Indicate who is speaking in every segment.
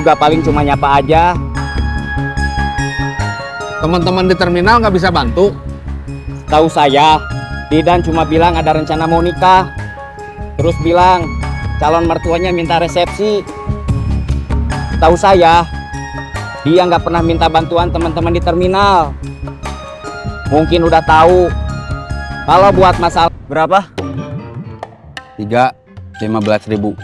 Speaker 1: juga paling cuma nyapa aja.
Speaker 2: Teman-teman di terminal nggak bisa bantu.
Speaker 1: Tahu saya, Didan cuma bilang ada rencana mau nikah. Terus bilang calon mertuanya minta resepsi. Tahu saya, dia nggak pernah minta bantuan teman-teman di terminal. Mungkin udah tahu. Kalau buat masalah berapa?
Speaker 2: 15.000.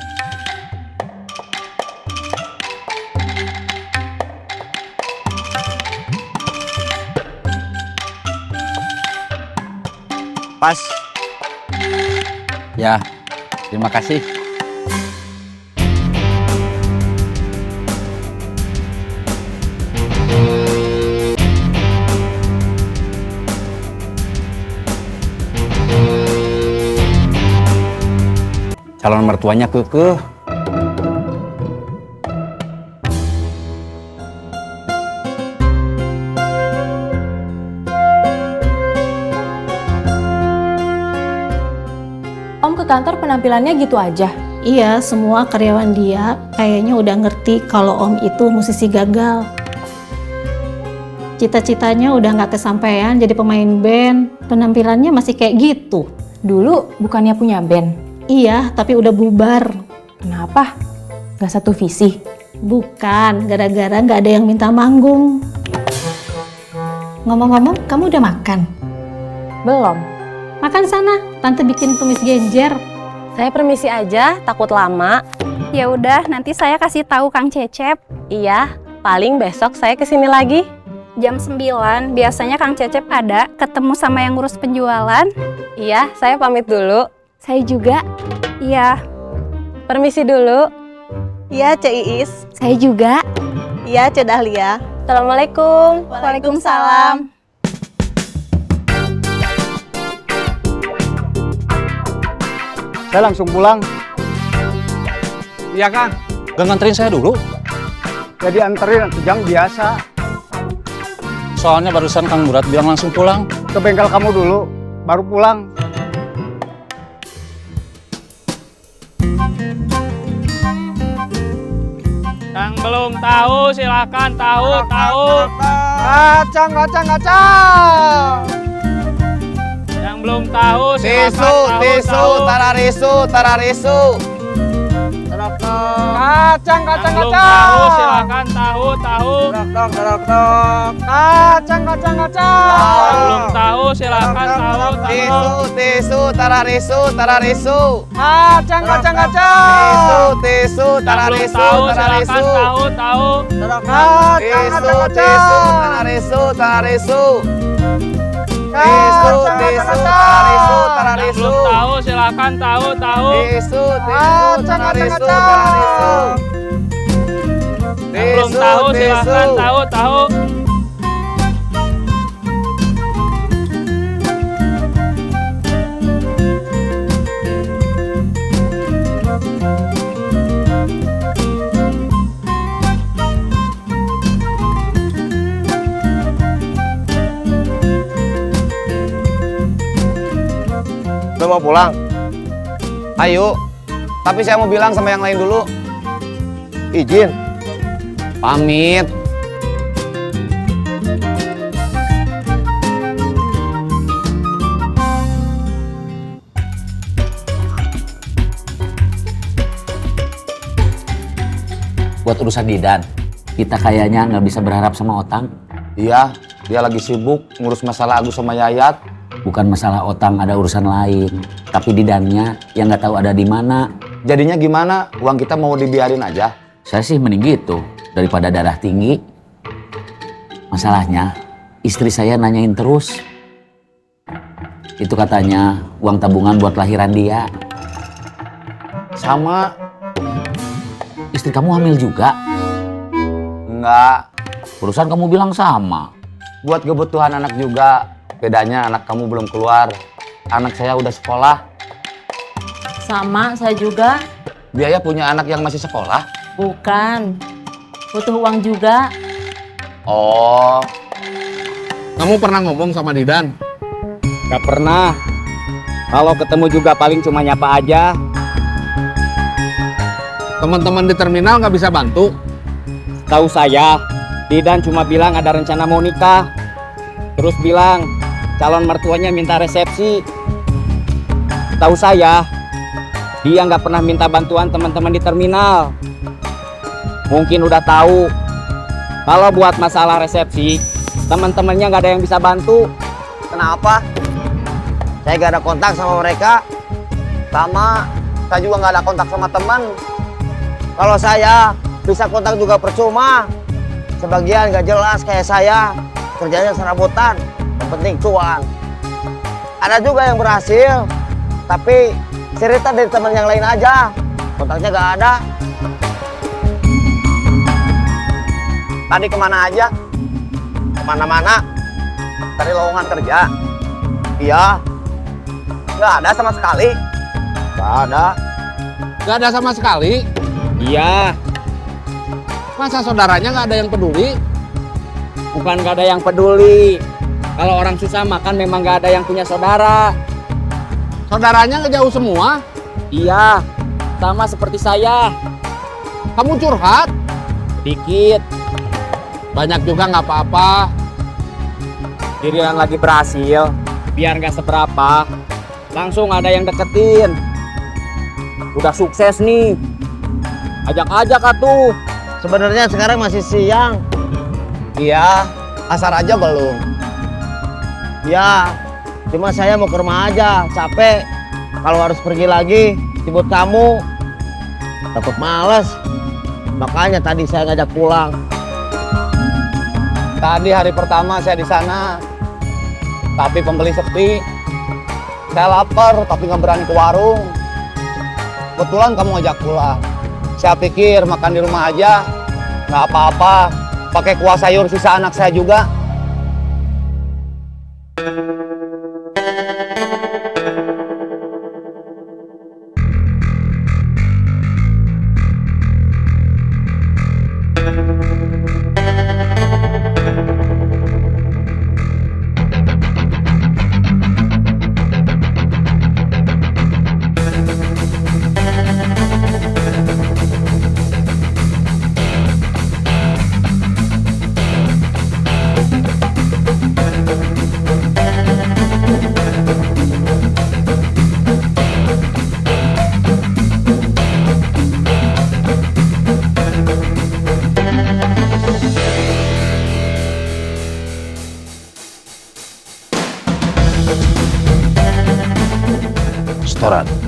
Speaker 1: Pas.
Speaker 2: Ya, terima kasih. Calon mertuanya kekeh.
Speaker 3: Om ke kantor penampilannya gitu aja?
Speaker 4: Iya, semua karyawan dia kayaknya udah ngerti kalau Om itu musisi gagal. Cita-citanya udah nggak kesampaian jadi pemain band, penampilannya masih kayak gitu.
Speaker 3: Dulu bukannya punya band?
Speaker 4: Iya, tapi udah bubar.
Speaker 3: Kenapa? Gak satu visi?
Speaker 4: Bukan, gara-gara nggak ada yang minta manggung. Ngomong-ngomong, kamu udah makan?
Speaker 3: Belum.
Speaker 4: Makan sana, tante bikin tumis genjer.
Speaker 5: Saya permisi aja, takut lama.
Speaker 6: Ya udah, nanti saya kasih tahu Kang Cecep.
Speaker 5: Iya, paling besok saya kesini lagi.
Speaker 6: Jam 9, biasanya Kang Cecep ada, ketemu sama yang ngurus penjualan.
Speaker 5: Iya, saya pamit dulu.
Speaker 6: Saya juga. Iya.
Speaker 5: Permisi dulu.
Speaker 7: Iya, Cek Iis.
Speaker 6: Saya juga.
Speaker 7: Iya, Cek Dahlia.
Speaker 5: Assalamualaikum.
Speaker 6: Waalaikumsalam.
Speaker 1: Saya langsung pulang.
Speaker 2: Iya, Kang.
Speaker 8: Gak nganterin saya dulu?
Speaker 1: Jadi anterin jam biasa.
Speaker 8: Soalnya barusan Kang Murad bilang langsung pulang.
Speaker 1: Ke bengkel kamu dulu, baru pulang.
Speaker 9: Yang belum tahu silakan tahu.
Speaker 2: Kacang.
Speaker 9: Yang belum tahu silakan
Speaker 2: Tisu,
Speaker 9: tahu.
Speaker 2: tararisu. Kacang.
Speaker 9: Yang belum tahu silakan tahu.
Speaker 2: Kacang.
Speaker 9: Yang belum tahu silakan tahu.
Speaker 2: Tisu, tararisu.
Speaker 9: Yang
Speaker 2: Kacang.
Speaker 9: belum tahu silakan tahu.
Speaker 2: Tararisu.
Speaker 9: Yang belum tahu silakan tahu. Yang belum tahu silakan tahu.
Speaker 2: Udah mau pulang? Ayo. Tapi saya mau bilang sama yang lain dulu. Izin. Pamit.
Speaker 10: Buat urusan Didan, kita kayaknya nggak bisa berharap sama Otang.
Speaker 2: Iya, dia lagi sibuk ngurus masalah Agus sama Yayat.
Speaker 10: Bukan masalah Otang, ada urusan lain. Tapi Didannya yang nggak tahu ada di mana.
Speaker 2: Jadinya gimana? Uang kita mau dibiarin aja?
Speaker 10: Saya sih mending gitu daripada darah tinggi. Masalahnya istri saya nanyain terus. Itu katanya uang tabungan buat lahiran dia.
Speaker 2: Sama.
Speaker 10: Istri kamu hamil juga?
Speaker 2: Enggak.
Speaker 10: Urusan kamu bilang sama.
Speaker 2: Buat kebutuhan anak juga. Bedanya anak kamu belum keluar. Anak saya udah sekolah.
Speaker 4: Sama, saya juga.
Speaker 2: Biaya punya anak yang masih sekolah?
Speaker 4: Bukan. Butuh uang juga.
Speaker 2: Oh.
Speaker 11: Kamu pernah ngomong sama Didan?
Speaker 1: Gak pernah. Kalau ketemu juga paling cuma nyapa aja.
Speaker 11: Teman-teman di terminal nggak bisa bantu?
Speaker 1: Tahu saya, Didan cuma bilang ada rencana mau nikah. Terus bilang calon mertuanya minta resepsi. Tahu saya, dia nggak pernah minta bantuan teman-teman di terminal. Mungkin udah tahu kalau buat masalah resepsi, teman-temannya nggak ada yang bisa bantu.
Speaker 2: Kenapa? Saya gak ada kontak sama mereka. Sama, saya juga gak ada kontak sama teman. Kalau saya bisa kontak juga percuma. Sebagian gak jelas kayak saya, kerjanya serabutan, yang penting cuan. Ada juga yang berhasil, tapi cerita dari teman yang lain aja, kontaknya gak ada. Tadi kemana aja? Kemana-mana? Cari lowongan kerja? Iya. Gak ada sama sekali. Gak ada.
Speaker 11: Gak ada sama sekali.
Speaker 1: Iya,
Speaker 11: Masa saudaranya gak ada yang peduli?
Speaker 1: bukan nggak ada yang peduli. Kalau orang susah makan memang nggak ada yang punya saudara.
Speaker 11: Saudaranya ngejauh semua.
Speaker 1: Iya, sama seperti saya.
Speaker 11: Kamu curhat?
Speaker 1: Dikit,
Speaker 11: Banyak juga nggak apa-apa.
Speaker 1: diri yang lagi berhasil, biar nggak seberapa, langsung ada yang deketin. Udah sukses nih, ajak-ajak atuh.
Speaker 2: Sebenarnya sekarang masih siang. Iya, asar aja belum. Ya, cuma saya mau ke rumah aja, capek. Kalau harus pergi lagi, jemput kamu, takut males. Makanya tadi saya ngajak pulang. Tadi hari pertama saya di sana, tapi pembeli sepi. Saya lapar, tapi nggak berani ke warung. Kebetulan kamu ngajak pulang. Saya pikir makan di rumah aja, nggak apa-apa. Pakai kuah sayur sisa anak saya juga.
Speaker 12: Setoran.